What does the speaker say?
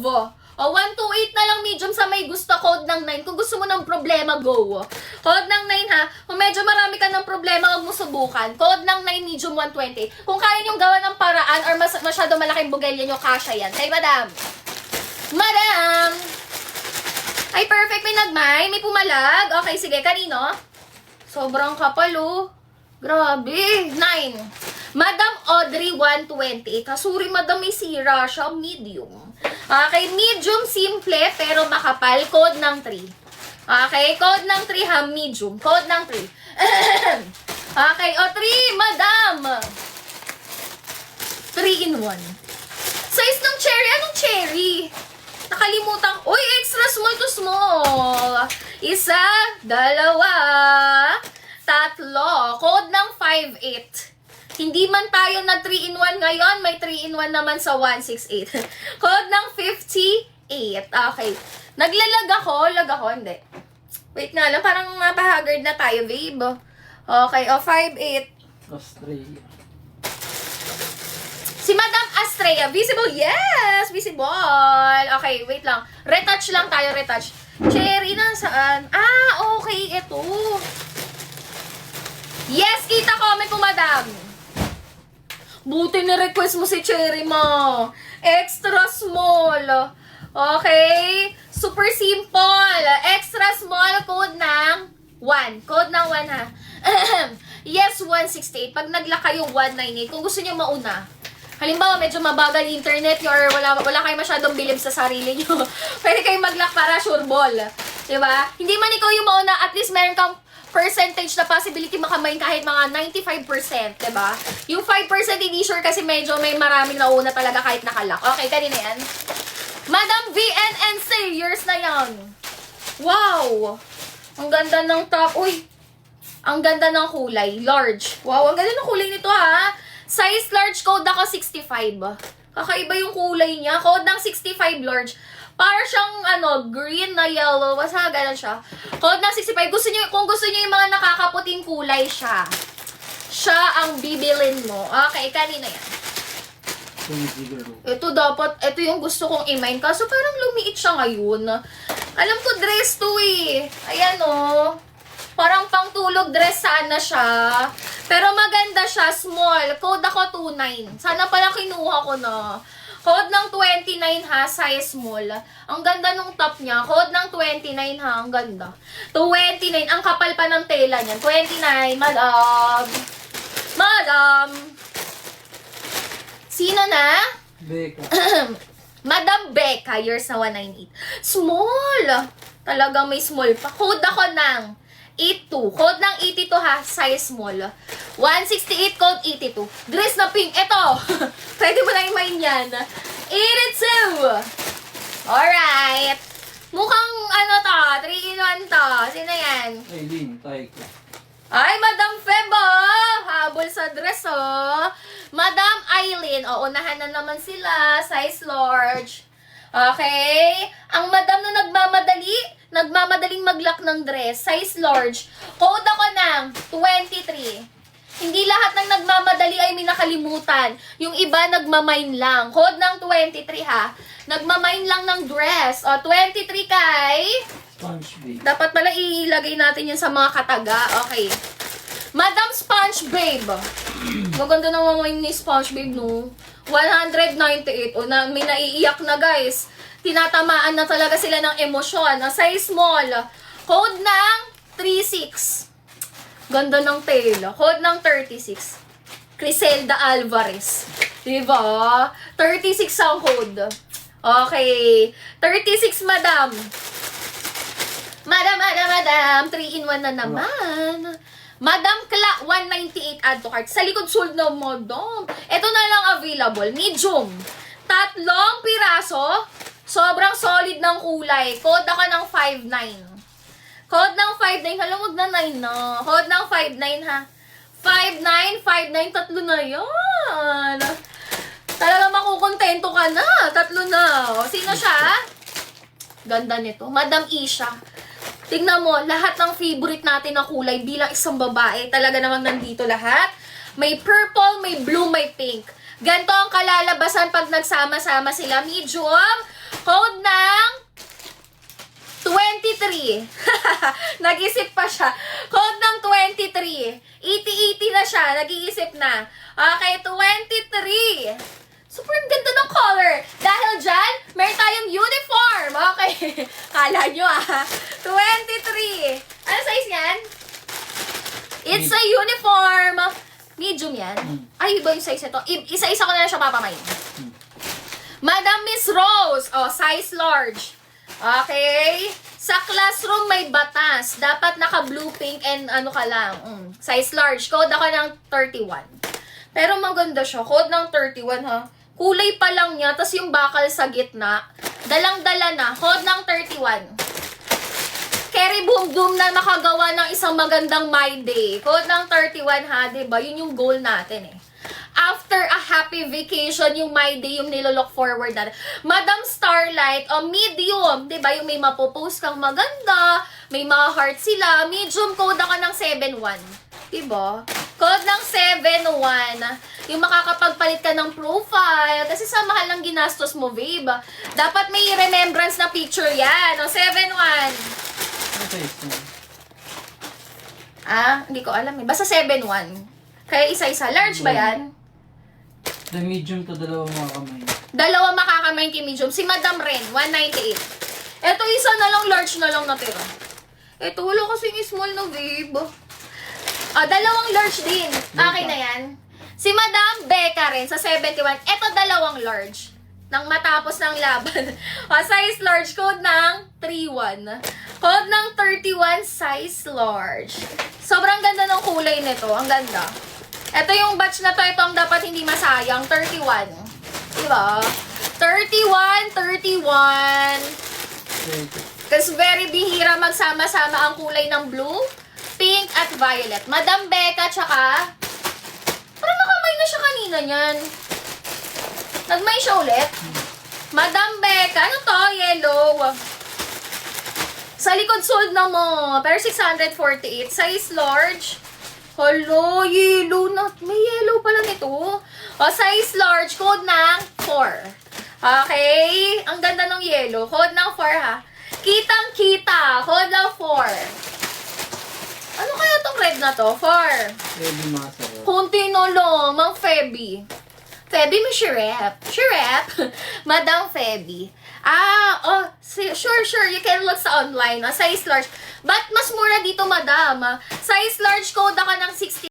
love. O, 128 na lang medium sa may gusto, code ng 9. Kung gusto mo ng problema, go. Code ng 9 ha. Kung medyo marami ka ng problema, huwag mo subukan. Code ng 9 medium 120. Kung kaya niyong gawa ng paraan or masyado malaking bugelya nyo, kasha yan. Kay madam. Madam! Ay, perfect. May nagmay. May pumalag. Okay, sige. Kanino? Sobrang kapal, oh. Grabe. 9. Madam Audrey 120. Kasuri, madam, may sira siya. Medium. Okay, medium, simple, pero makapal. Code ng 3. Okay, code ng 3 ha, medium. Code ng 3. Okay, o 3, madam. 3 in 1. Size ng cherry. Anong cherry? Nakalimutan. Uy, extra small to small. Isa, dalawa, tatlo. Code ng 58. Hindi man tayo na 3-in-1 ngayon, may 3-in-1 naman sa 168. Code ng 58. Okay. Naglalag ako. Lag ako? Hindi. Wait nga lang. Parang mapahagard na tayo, babe. Okay. O, 58. Australia. Si Madam Astrea. Visible? Yes! Visible. Okay, wait lang. Retouch lang tayo, retouch. Cherry, nasaan? Ah, okay. Ito. Yes, kita comment po, madam. Buti ni-request mo si Cherry mo. Extra small. Okay. Super simple. Extra small. Code ng 1. Code ng 1 ha. Yes, 168. Pag nagla kayo 198. Kung gusto niyo mauna. Halimbawa, medyo mabagal internet nyo or wala kayo masyadong bilib sa sarili nyo. Pwede kayo mag-lock para sure ball. Diba? Hindi man ikaw yung mauna, at least meron kang percentage na possibility makamain kahit mga 95%, diba? Yung 5% hindi sure kasi medyo may maraming nauna talaga kahit nakalock. Okay, kanina yan. Madam VNNC, yours na yan. Wow! Ang ganda ng top. Uy! Ang ganda ng kulay. Large. Wow, ang ganda ng kulay nito ha. Size large, code ako 65. Kakaiba yung kulay niya. Code ng 65 large. Para siyang, green na yellow. Basta ganun siya. Code ng 65. Kung gusto niyo yung mga nakakaputing kulay siya. Siya ang bibilin mo. Okay, kanina yan. Ito yung gusto kong i-mine. Kaso parang lumiit siya ngayon. Alam ko dress to eh. Ayan oh. Parang pangtulog dress sana siya. Pero maganda siya. Small. Code ako 29. Sana pala kinuha ko na. Code ng 29 ha, size small. Ang ganda nung top niya. Code ng 29 ha, ang ganda. 29, ang kapal pa ng tela niyan. 29, madam. Madam. Sino na? Becca. Madam Becca, yours na 198. Small. Talagang may small pa. Code ako ng 82. Code ng 82 ha, size small. 168, code 82. Dress na pink. Ito. Pwede mo na i-mine yan. 82. Alright. Mukhang to, 3-in-1 to. Sino yan? Aileen, Taika. Ay, Madam Febo. Habol sa dress, oh. Madam Aileen. O, unahan na naman sila. Size large. Okay. Ang madam na nagmamadaling mag-lock ng dress. Size large. Code ako ng 23. Hindi lahat ng nagmamadali ay may nakalimutan. Yung iba nagmamine lang. Code ng 23 ha. Nagmamine lang ng dress. O, 23 kay... Sponge Babe. Dapat pala ilagay natin yan sa mga kataga. Okay. Madam Sponge Babe. Maganda naman ni Sponge Babe, no? 198. O, may naiiyak na, guys. Tinatamaan na talaga sila ng emosyon. Size small. Code ng 36. Ganda ng tela. Code ng 36. Criselda Alvarez. Diba? 36 ang code. Okay. 36, madam. Madam. 3-in-1 na naman. Madam Kla, 198 add to cart. Sa likod sold na, madam. Ito na lang available. Medium. 3 piraso. Sobrang solid ng kulay. Code ako ng 59. Code ng 59. Hala, wag na 9 na. Code ng 59 ha. 59. 3 na yan. Talaga makukontento ka na. 3 na. O, sino siya? Ganda nito. Madam Isha. Tingnan mo, lahat ng favorite natin na kulay bilang isang babae. Talaga namang nandito lahat. May purple, may blue, may pink. Ganto ang kalalabasan pag nagsama-sama sila. Medium. Code ng 23. Nag-isip pa siya. Code ng 23. 80-80 na siya. Nag-iisip na. Okay, 23. Super ganda ng color. Dahil dyan, meron tayong uniform. Okay. Kala nyo 23. Ano size yan? It's a uniform. Medium yan. Ay, iba yung size ito. Isa-isa ko na lang siya papamayin. Madam Miss Rose. Oh, size large. Okay. Sa classroom may batas. Dapat naka-blue, pink, and ano ka lang. Size large. Code ako ng 31. Pero maganda siya. Code ng 31 ha. Kulay pa lang niya. Tapos yung bakal sa gitna. Dalang-dala na. Code ng 31. Carry boom doom na makagawa ng isang magandang My Day. Code ng 31 ha. Diba? Yun yung goal natin eh. After a happy vacation, yung My Day, yung nilolook forward natin. Madam Starlight, medium, diba? Yung may mapopost kang maganda, may mga heart sila. Medium, code ako ng 7-1. Diba? Code ng 7-1. Yung makakapagpalit ka ng profile. Kasi sa mahal ng ginastos mo, babe. Dapat may remembrance na picture yan. O, 7-1. Ano size mo? Hindi ko alam eh. Basta 7-1. Kaya isa-isa. Large ba yan? The medium to, dalawa mga kamay. Dalawa makakamay kay medium. Si Madam Ren, 198. Ito, isa na lang, large na lang natira. Ito, wala kasing small na, babe. Dalawang large din. Okay na yan. Si Madam Becca rin, sa 71. Ito, dalawang large. Nang matapos ng laban. Size large, code ng 31. Code ng 31, size large. Sobrang ganda ng kulay nito. Ang ganda. Ito yung batch na to. Ito ang dapat hindi masayang. 31. Diba? 31. Kasi very bihira magsama-sama ang kulay ng blue, pink, at violet. Madam Becca, tsaka parang nakamay na siya kanina niyan. Nagmay siya ulit. Madam Becca, ano to? Yellow. Sa likod sold na mo. Pero 648. Size large. Hello, yellow na. May yellow pala nito. Size large. Code ng 4. Okay? Ang ganda ng yellow. Code ng 4 ha. Kitang-kita. Code ng 4. Ano kaya tong red na to? 4. Ready masarap. Kunti no lo, Mang Feby. Feby mo Shirep. Madam Feby. Sure. You can look sa online. Size large. But mas mura dito, madam. Size large code ako ng